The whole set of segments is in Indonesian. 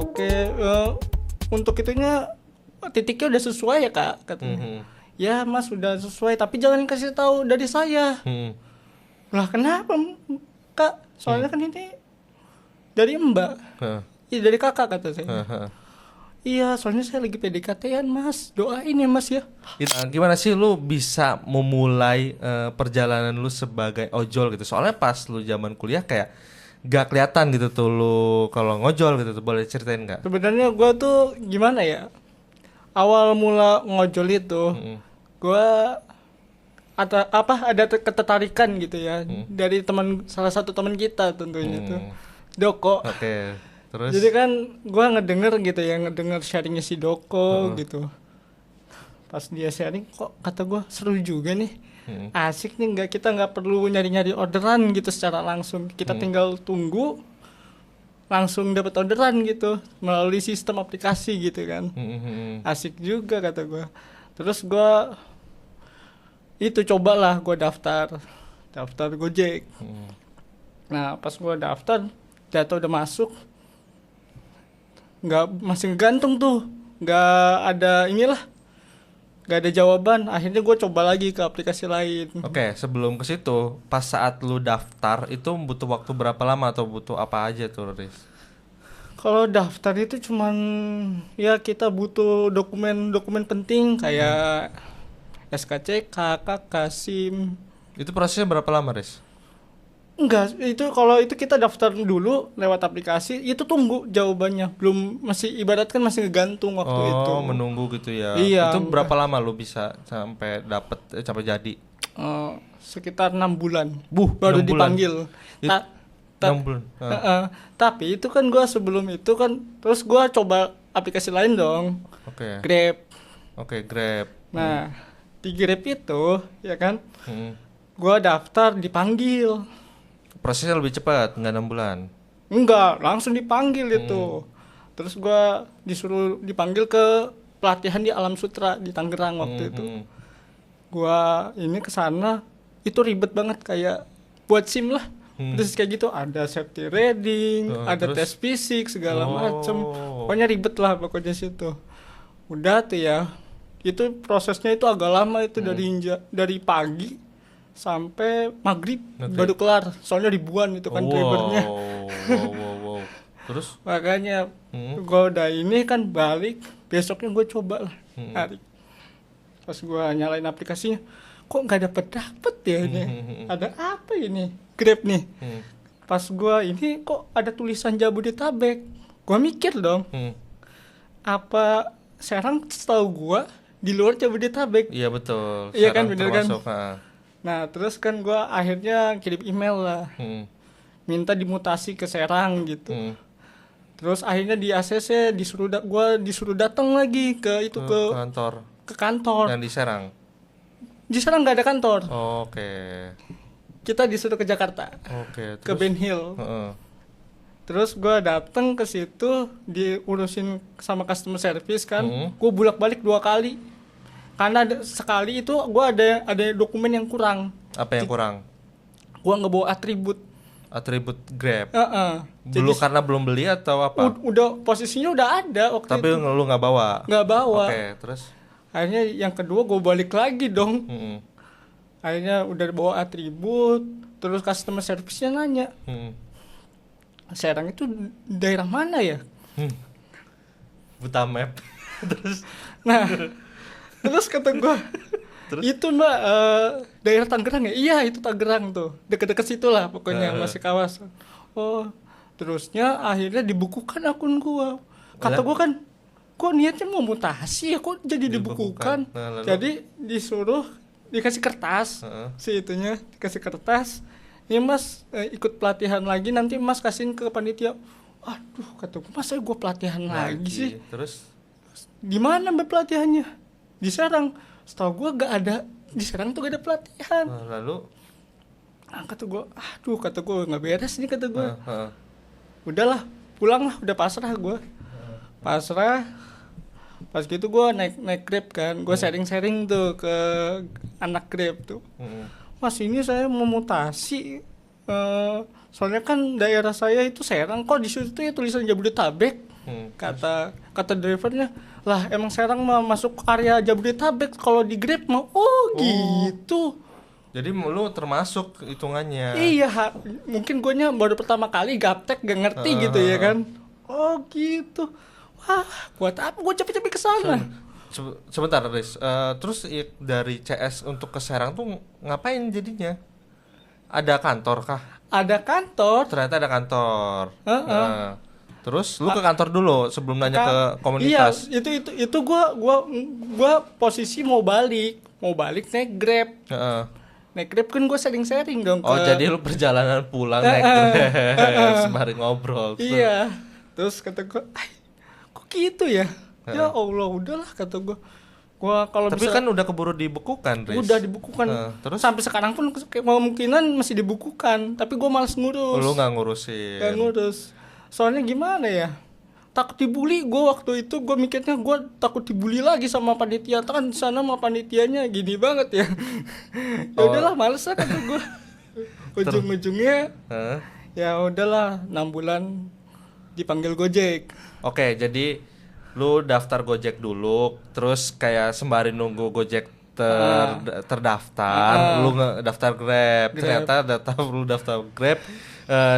Oke, untuk itunya titiknya udah sesuai ya kak katanya. Ya mas udah sesuai tapi jangan kasih tahu dari saya. Lah kenapa kak? Soalnya kan ini dari mbak. Iya dari kakak kata saya. Iya soalnya saya lagi PDKT-an mas. Doain ya mas ya. Gimana sih lu bisa memulai perjalanan lu sebagai ojol gitu? Soalnya pas lu zaman kuliah kayak gak kelihatan gitu tuh lu kalau ngojol gitu tuh. Boleh ceritain gak? Sebenarnya gue tuh gimana ya? Awal mula ngojol itu, gue ada ketertarikan gitu ya dari salah satu teman kita tentunya tuh, Doko. Oke. Terus? Jadi kan gue ngedenger sharingnya si Doko gitu. Pas dia sharing kok kata gue seru juga nih. Asik nih, kita nggak perlu nyari-nyari orderan gitu secara langsung. Kita tinggal tunggu langsung dapat orderan gitu melalui sistem aplikasi gitu kan. Asik juga kata gue. Terus gue cobalah gue daftar Gojek. Nah pas gue daftar data udah masuk, masih gantung tuh, nggak ada jawaban. Akhirnya gue coba lagi ke aplikasi lain. Oke, sebelum ke situ, pas saat lu daftar itu butuh waktu berapa lama atau butuh apa aja tuh, Riz? Kalau daftar itu cuman ya kita butuh dokumen penting kayak SKCK, KK, SIM. Itu prosesnya berapa lama, Riz? Enggak, itu kalau itu kita daftar dulu lewat aplikasi, itu tunggu jawabannya. Masih ngegantung waktu itu. Oh, menunggu gitu ya. Iya. Itu berapa lama lu bisa sampai sampai jadi? Sekitar 6 bulan. Baru 6 bulan. dipanggil. 6 bulan. Tapi itu kan gue sebelum itu kan terus gue coba aplikasi lain dong. Oke. Grab. Oke, Grab. Nah, di Grab itu ya kan. Gue daftar dipanggil. Prosesnya lebih cepat, nggak 6 bulan? Enggak, langsung dipanggil itu. Terus gue disuruh dipanggil ke pelatihan di Alam Sutra di Tangerang waktu itu. Gue ini kesana, itu ribet banget kayak buat SIM lah. Terus kayak gitu ada safety reading, ada tes fisik segala macem. Pokoknya ribet lah pokoknya situ. Udah tuh ya, itu prosesnya itu agak lama itu dari pagi sampai maghrib baru kelar, soalnya ribuan itu kan drivernya. Wow. Terus? Makanya gue udah ini kan balik, besoknya gue coba lah hari. Pas gue nyalain aplikasinya, kok nggak dapet ya ini? Ada apa ini? Grab nih. Pas gue ini kok ada tulisan Jabodetabek. Gue mikir dong, apa Serang setahu gue di luar Jabodetabek? Iya betul. Iya kan, bener kan? Nah. Nah terus kan gue akhirnya kirim email lah, minta dimutasi ke Serang gitu. Terus akhirnya di ACC disuruh datang lagi ke kantor. Yang di Serang. Di Serang nggak ada kantor. Oke. Kita disuruh ke Jakarta. Oke. Ke Ben Hill. Terus gue datang ke situ diurusin sama customer service kan. Gue bolak-balik 2 kali. Karena sekali itu gue ada dokumen yang kurang. Apa yang kurang? Gue nggak bawa atribut Grab. Jadi, karena belum beli atau apa? Udah posisinya udah ada waktu tapi itu. Tapi lu nggak bawa? Nggak bawa. Oke, terus? Akhirnya yang kedua gue balik lagi dong. Akhirnya udah bawa atribut. Terus customer service-nya nanya, Serang itu daerah mana ya? Buta map. Terus kata gue, itu mbak daerah Tangerang ya? Iya itu Tangerang tuh, deket-deket situ lah pokoknya masih kawasan. Oh, terusnya akhirnya dibukukan akun gue. Kata gue kan, kok niatnya mau mutasi ya, kok jadi dibukukan. Jadi dikasih kertas, dikasih kertas. Ini mas ikut pelatihan lagi, nanti mas kasihin ke panitia. Aduh kata gue, masa gue pelatihan lagi sih? Terus? Di mana mbak pelatihannya? Di Serang. Setahu gue gak ada, di Serang tuh gak ada pelatihan. Lalu? Kata gue gak beres nih kata gue. Udahlah, pulang lah, udah pasrah gue. Pasrah. Pas gitu gue naik Grab kan, gue sharing tuh ke anak Grab tuh. Mas ini saya mau mutasi, soalnya kan daerah saya itu Serang, kok di situ ya tulisan Jabodetabek. Kata drivernya, lah emang Serang mah masuk area Jabodetabek, kalau di Grab mah gitu. Jadi lu termasuk hitungannya. Iya, mungkin guanya baru pertama kali gaptek gak ngerti gitu ya kan. Oh gitu. Wah, buat apa gue capek-capek ke sana? Sebentar, Riz. Terus dari CS untuk ke Serang tuh ngapain jadinya? Ada kantor kah? Ada kantor. Ternyata ada kantor. Terus lu ke kantor dulu sebelum nanya ke komunitas. Iya, itu gua posisi mau balik naik Grab. Naik Grab kan gue sharing dong. Oh, jadi lu perjalanan pulang naik Grab sembari ngobrol. Iya. Terus kata gue, kok gitu ya? Ya Allah, udahlah kata gue. Tapi kan udah keburu dibekukan, Riz. Udah dibekukan. Terus sampai sekarang pun kemungkinan masih dibekukan, tapi gue malas ngurus. Lu nggak ngurusin? Nggak ngurus. Soalnya gimana ya? Takut dibully. Gue waktu itu gue mikirnya gue takut dibully lagi sama panitia. Kan sana sama panitianya gini banget ya. Ya udahlah, males lah kata gue. Ujung-ujungnya ya udahlah, 6 bulan dipanggil Gojek. Oke, jadi lu daftar Gojek dulu, terus kayak sembari nunggu Gojek terdaftar, lu daftar Grab. Ternyata lu daftar Grab,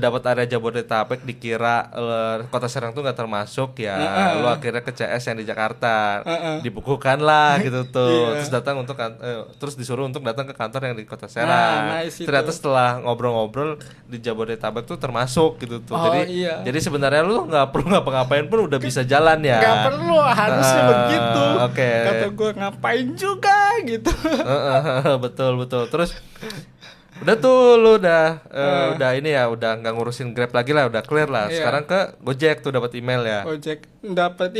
dapat area Jabodetabek, dikira Kota Serang tuh nggak termasuk ya. Lu akhirnya ke CS yang di Jakarta, dibukukan lah gitu tuh. Terus terus disuruh untuk datang ke kantor yang di Kota Serang. Ternyata setelah ngobrol-ngobrol di Jabodetabek tuh termasuk gitu tuh. Jadi sebenarnya lu nggak perlu ngapa-ngapain pun udah bisa jalan ya. Nggak perlu, harusnya begitu. Okay. Kata gue ngapain juga gitu. Betul. Terus udah tuh lu udah ini ya, udah nggak ngurusin Grab lagi lah, udah clear lah. Sekarang ke Gojek tuh dapat email ya. Gojek dapat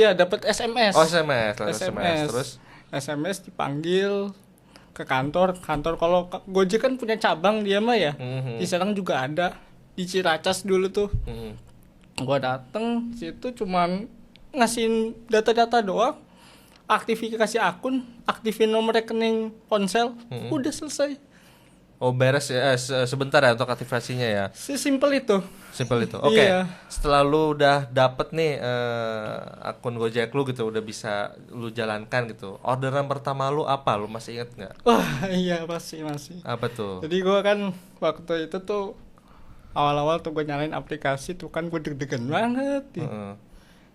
SMS. Oh, SMS. Terus SMS dipanggil ke kantor. Kalau Gojek kan punya cabang dia mah ya. Di Serang juga ada. Di Ciracas dulu tuh. Gua dateng situ cuman ngasihin data-data doang. Aktivitas akun, aktifin nomor rekening ponsel, udah selesai. Oh, beres ya, sebentar ya untuk aktivasinya ya. Sesimpel itu. Oke. Setelah lu udah dapet nih akun Gojek lu gitu, udah bisa lu jalankan gitu. Orderan pertama lu apa? Lu masih inget nggak? Wah, iya masih. Apa tuh? Jadi gua kan waktu itu tuh awal-awal tuh gue nyalain aplikasi tuh kan gue deg-degan banget.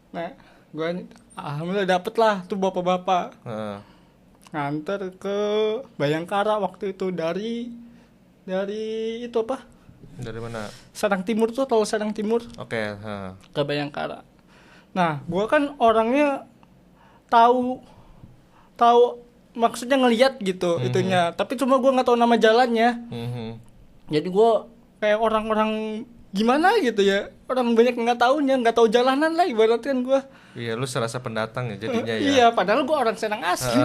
Nah, gue alhamdulillah dapet lah tuh bapak-bapak. Nganter ke Bayangkara waktu itu dari itu apa? Dari mana? Serang Timur tuh, tahu Serang Timur? Oke. Ke Bayangkara. Nah, gue kan orangnya tahu maksudnya ngelihat gitu itunya. Tapi cuma gue nggak tahu nama jalannya. Jadi gue kayak orang-orang gimana gitu ya, orang banyak nggak tahu jalanan lah ibaratnya gue. Iya, lu serasa pendatang ya jadinya ya. Iya, padahal gue orang Serang asli.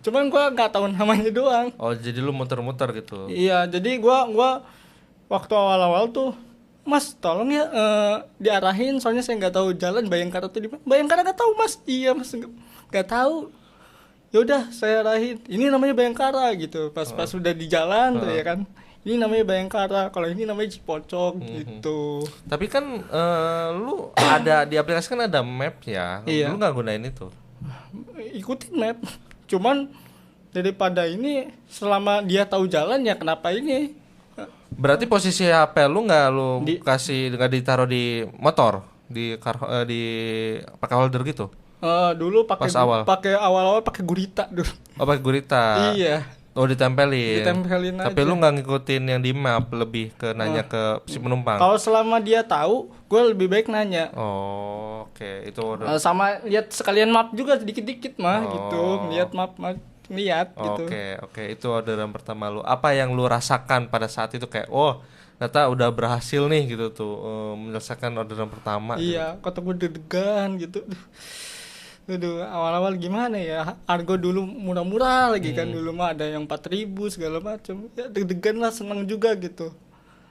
Cuman gue nggak tahu namanya doang. Oh, jadi lu muter-muter gitu. Iya, jadi gue waktu awal-awal tuh, Mas tolong ya diarahin, soalnya saya nggak tahu jalan Bayangkara tuh di mana. Bayangkara nggak tahu Mas. Iya Mas, nggak tahu. Ya udah saya arahin. Ini namanya Bayangkara gitu. Pas udah di jalan tuh ya kan. Ini namanya Bayangkara, kalau ini namanya Cipocok gitu. Tapi kan lu ada di aplikasi kan ada map ya. Iya. Lu nggak gunain itu? Ikutin map. Cuman daripada ini selama dia tahu jalan ya kenapa ini? Berarti posisi HP lu nggak nggak ditaruh di motor, di pakai holder gitu? Dulu pakai awal-awal pakai gurita dulu. Oh, pakai gurita. Iya. Oh, ditempelin aja. Tapi lu nggak ngikutin yang di map, lebih ke nanya ke si penumpang. Kalau selama dia tahu, gue lebih baik nanya. Oh, oke. Itu sama lihat sekalian map juga sedikit-dikit gitu. Lihat map lihat gitu. Oke. Itu orderan pertama lu. Apa yang lu rasakan pada saat itu kayak, ternyata udah berhasil nih gitu tuh menyelesaikan orderan pertama. Iya, kata gue deg-degan gitu. Aduh, awal-awal gimana ya? Argo dulu murah-murah lagi kan, dulu mah ada yang 4.000 segala macam. Ya deg-degan lah, senang juga gitu.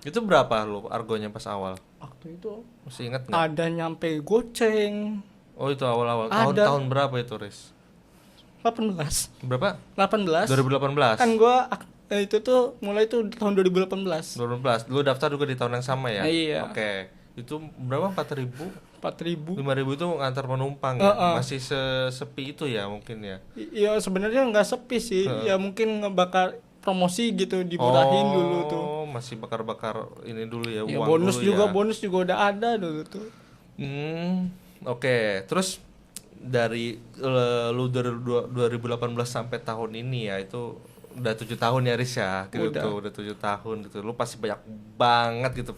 Itu berapa lu argonya pas awal? Waktu itu masih ingat nggak? Ada nyampe goceng. Oh, itu awal-awal. Tahun berapa itu, Riz? 18. Berapa? 18. 2018. Kan gua itu tuh mulai tuh tahun 2018. 2018. Lu daftar juga di tahun yang sama ya? Iya. Oke. Itu berapa? 4.000? 4.000. 5.000 itu ngantar penumpang ya. Masih sepi itu ya mungkin ya. Iya sebenarnya nggak sepi sih. Ya mungkin ngebakar promosi gitu, dimurahin dulu tuh. Masih bakar-bakar ini dulu ya, Ya, uang bonus dulu juga ya. bonus juga udah ada dulu tuh. Oke. Terus dari lu dari 2018 sampai tahun ini ya, itu udah 7 tahun ya Riz ya gitu. Udah 7 tahun gitu. Lu pasti banyak banget gitu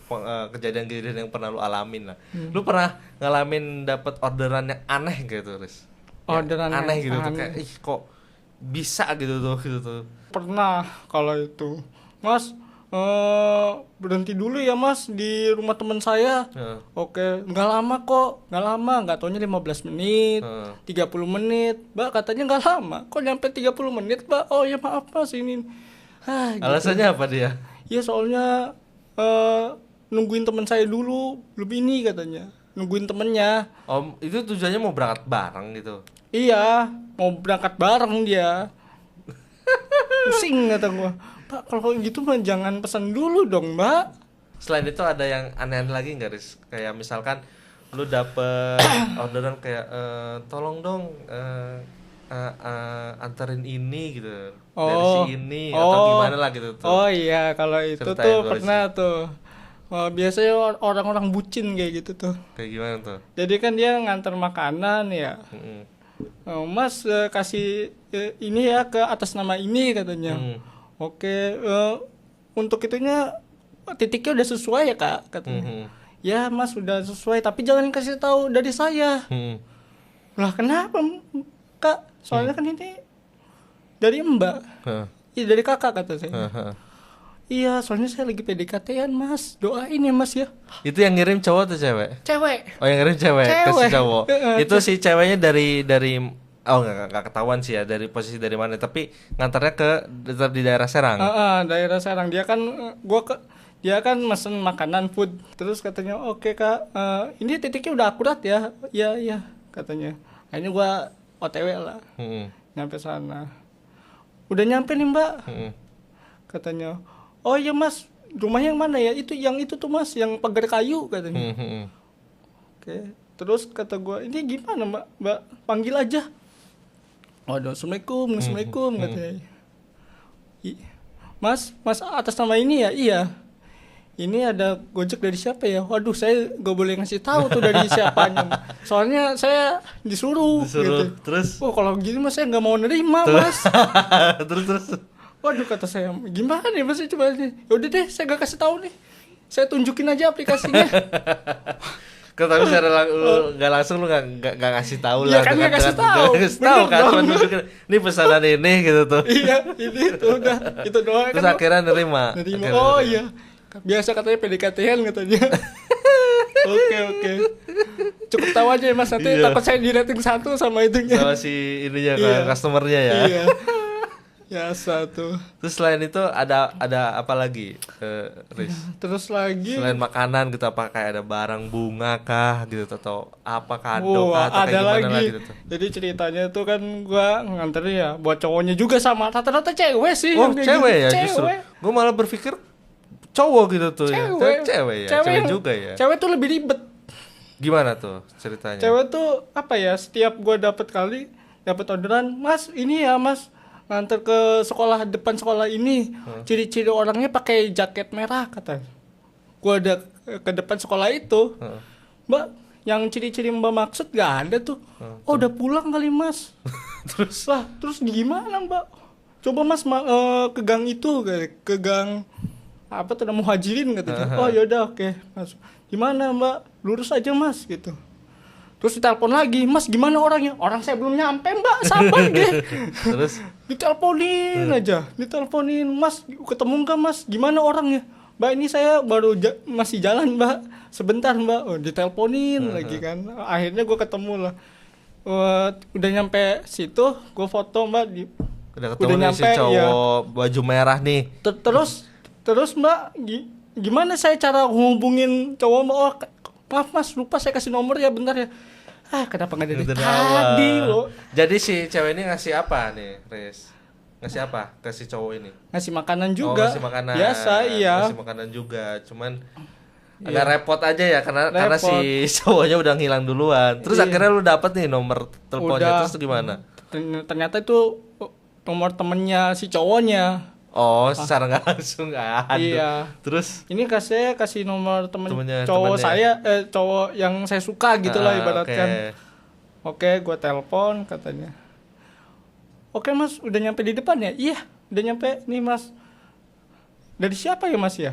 kejadian-kejadian yang pernah lu alamin lah. Lu pernah ngalamin dapat orderan yang aneh gitu Riz? Orderan yang aneh yang gitu tuh, aneh. kayak kok bisa gitu tuh. Pernah kalau itu. Mas berhenti dulu ya Mas di rumah teman saya. Oke, nggak lama kok, nggak taunya 15 menit, 30 menit, Mbak katanya nggak lama, kok nyampe 30 menit Mbak, oh ya maaf Mas ini. Gitu. Alasannya apa dia? Ya soalnya nungguin teman saya dulu, belum ini katanya, nungguin temennya. Itu tujuannya mau berangkat bareng gitu? Iya, mau berangkat bareng dia. Pusing kata gua. Pak, kalau gitu mah jangan pesan dulu dong, Mbak. Selain itu ada yang aneh-aneh lagi nggak, Riz? Kayak misalkan lu dapet orderan kayak tolong dong anterin ini gitu dari si ini atau gimana lah gitu tuh. Oh iya, kalau itu Ceritain tuh gua, pernah tuh. Biasanya orang-orang bucin kayak gitu tuh. Kayak gimana tuh? Jadi kan dia nganter makanan ya. Mas kasih ini ya ke atas nama ini katanya. Oke, untuk itunya titiknya udah sesuai ya Kak katanya. Ya Mas udah sesuai, tapi jangan kasih tahu dari saya. Lah kenapa Kak? Soalnya kan ini dari Mbak. Iya dari kakak kata saya. Iya soalnya saya lagi PDKT-an Mas, doain ya Mas ya. Itu yang ngirim cowok atau cewek? Cewek. Oh yang ngirim cewek. Ke si cowok. Itu si ceweknya dari nggak ketahuan sih ya dari posisi dari mana, tapi ngantarnya tetap di daerah Serang. Daerah Serang. Dia kan dia kan mesen makanan food. Terus katanya oke Kak, ini titiknya udah akurat ya. Iya katanya. Akhirnya gua OTW lah. Nyampe sana. Udah nyampe nih Mbak. Katanya, oh iya Mas, rumahnya yang mana ya? Yang itu tuh Mas, yang pagar kayu katanya. Oke. Terus kata gua, ini gimana Mbak? Panggil aja. Waduh, assalamualaikum katanya. Mas atas nama ini ya? Iya. Ini ada Gojek dari siapa ya? Waduh, saya gak boleh ngasih tahu tuh dari siapanya. Soalnya saya disuruh. Gitu. Terus? Oh, kalau gini Mas saya nggak mau nerima Mas. terus. Waduh, kata saya, gimana nih Mas? Coba nih. Yaudah deh, saya gak kasih tahu nih. Saya tunjukin aja aplikasinya. Tapi secara nggak langsung lu nggak ngasih tahu lah. Iya kan nggak kasih tahu. Tahu kan cuma nunjukin ini pesanan ini gitu tuh. Iya, ini tuh udah itu doang. Terus kan akhirnya nerima. Oh iya. Biasa katanya PDKT-an katanya. Oke. Cukup tahu aja ya Mas, nanti takut saya di rating 1 sama itunya. Sama si ininya kan, customernya ya. Iya. Biasa tuh. Terus selain itu ada apa lagi, Riz? Terus lagi selain makanan gitu, apa kayak ada barang bunga kah gitu atau apa kado kah atau ada kayak gimana lagi. gitu tuh? Jadi ceritanya tuh kan gua nganterin ya buat cowoknya juga, sama rata-rata cewek sih. Oh, cewek gitu. ya justru. Gua malah berpikir cowok gitu tuh cewek. ya. Cewek juga ya. Cewek tuh lebih ribet. Gimana tuh ceritanya? Cewek tuh apa ya? Setiap gua dapat orderan, Mas, ini ya Mas, nganter ke depan sekolah ini. Ciri-ciri orangnya pakai jaket merah kata. Gua ada ke depan sekolah itu. Mbak, yang ciri-ciri Mbak maksud gak ada tuh. Oh, udah pulang kali Mas. Terus gimana Mbak? Coba Mas ke gang itu, ke gang apa tuh, Muhajirin katanya. Oh yaudah oke. Mas, gimana Mbak? Lurus aja Mas gitu. Terus ditelepon lagi, Mas gimana orangnya? Orang saya belum nyampe Mbak, sabar deh. Terus? Diteleponin aja, Mas ketemu nggak Mas? Gimana orangnya? Mbak ini saya baru masih jalan Mbak, sebentar Mbak. Oh diteleponin lagi kan. Akhirnya gue ketemu lah. Udah nyampe situ, gue foto Mbak. Udah ketemu udah nyampe, si cowok ya. Baju merah nih. Terus Mbak, gimana saya cara hubungin cowok Mbak? Oh, maaf Mas, lupa saya kasih nomor ya, bentar ya. Kenapa nggak dari tadi lo? Jadi si cewek ini ngasih apa nih, Riz? Ngasih apa ke si cowok ini? Ngasih makanan juga. Ngasih makanan. Biasa, iya. Ngasih makanan juga, cuman agak repot aja ya karena Repot. si cowoknya udah ngilang duluan. Terus Iya. akhirnya lu dapet nih nomor teleponnya, Udah. terus gimana? Ternyata itu nomor temennya si cowoknya. Oh, secara nggak langsung. Aduh. Iya. Terus Ini kasih nomor Temennya. cowok yang saya suka gitu lah ibaratkan. Oke. Oke, gue telepon katanya. Oke mas, udah nyampe di depan ya? Iya, udah nyampe nih mas. Dari siapa ya mas ya?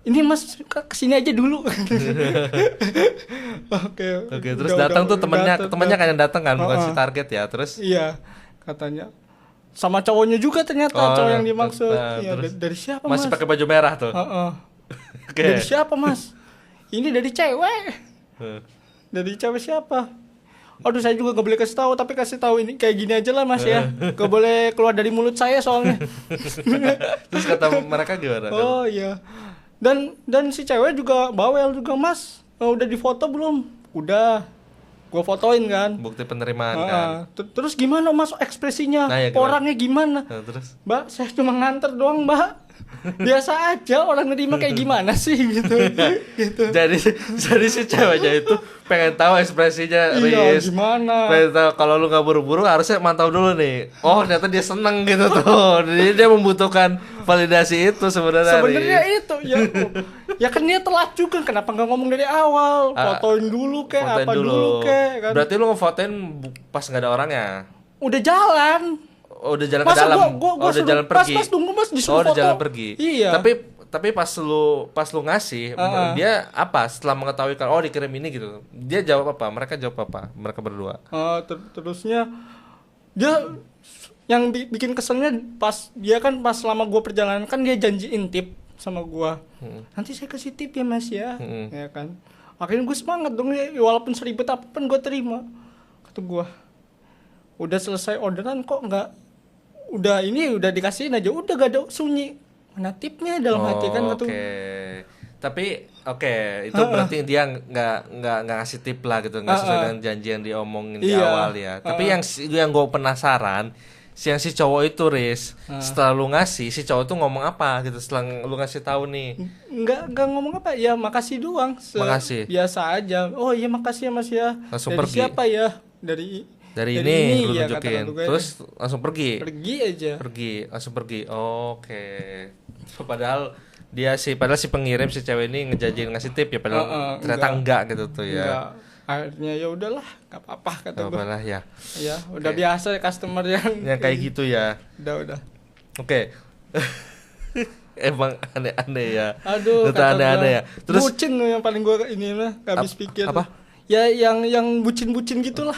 Ini mas kesini aja dulu. Oke, terus datang tuh temennya kan yang datang kan, bukan si target ya. Terus Iya, katanya. Sama cowoknya juga ternyata cowok yang dimaksud. Iya, terus dari siapa masih mas? pakai baju merah tuh. Oke. Dari siapa mas? Ini dari cewek. Heeh. Dari cewek siapa? Aduh saya juga gak boleh kasih tahu, tapi kasih tahu ini kayak gini aja lah mas ya. Gak boleh keluar dari mulut saya soalnya. Terus kata mereka gimana? Oh iya. Dan si cewek juga bawel juga mas. Udah difoto belum? Udah. Gua fotoin kan. Bukti penerimaan kan. Terus gimana mas ekspresinya? Nah, ya gimana? Orangnya gimana? Nah, terus Mbak, saya cuma nganter doang mbak. Biasa aja orang nerima kayak gimana sih gitu. Gitu. jadi si ceweknya itu pengen tahu ekspresinya Iya Riz. gimana? Pengen tahu kalau lu nggak buru-buru harusnya mantau dulu nih. Oh ternyata dia seneng gitu tuh. Jadi dia membutuhkan validasi itu sebenarnya. Sebenarnya Riz. itu ya. Ya kan dia telat juga, kenapa nggak ngomong dari awal? Fotoin dulu kek, Fotoin apa dulu kek kan? Berarti lu ngefotoin pas nggak ada orangnya. Udah jalan. Oh, udah jalan Masa ke dalam. gua Udah suruh, jalan pergi. Mas tunggu mas disuruh udah foto. jalan pergi. Iya. Tapi pas lu ngasih, dia apa? Setelah mengetahui kan dikirim ini gitu. Dia jawab apa? Mereka jawab apa? Mereka berdua. Terusnya dia yang bikin keselnya pas selama gua perjalanan kan dia janjiin tip sama gua. Nanti saya kasih tip ya mas ya. Ya kan. Akhirnya gue semangat dong ya, walaupun seribet apapun gue terima. Kata gua. Udah selesai orderan kok udah dikasihin aja, udah gak ada sunyi. Mana tipnya dalam hati kan kata. Tapi itu berarti dia nggak ngasih tip lah gitu, nggak sesuai dengan janji yang diomongin di awal ya. Tapi yang gue penasaran, yang si cowok itu Riz, setelah lu ngasih, si cowok tuh ngomong apa gitu setelah lu ngasih tahu nih? Nggak ngomong apa, ya makasih doang. Makasih. Biasa aja. Oh iya makasih ya mas ya. Langsung dari pergi. siapa ya? Dari ini lu ya, nunjukin, kata terus langsung pergi. Pergi aja. Langsung pergi. Oke. Padahal si pengirim si cewek ini ngejanjiin ngasih tip ya, padahal ternyata enggak gitu tuh ya. Enggak. Akhirnya ya udahlah, nggak apa-apa kata gue. Apalah ya. Ya udah biasa customer yang kayak gitu ya. Udah. Oke. Emang aneh-aneh ya. Aduh, kata aneh-aneh ya. Terus bucin yang paling gue ini mah habis pikir. Apa? Ya yang bucin-bucin gitulah.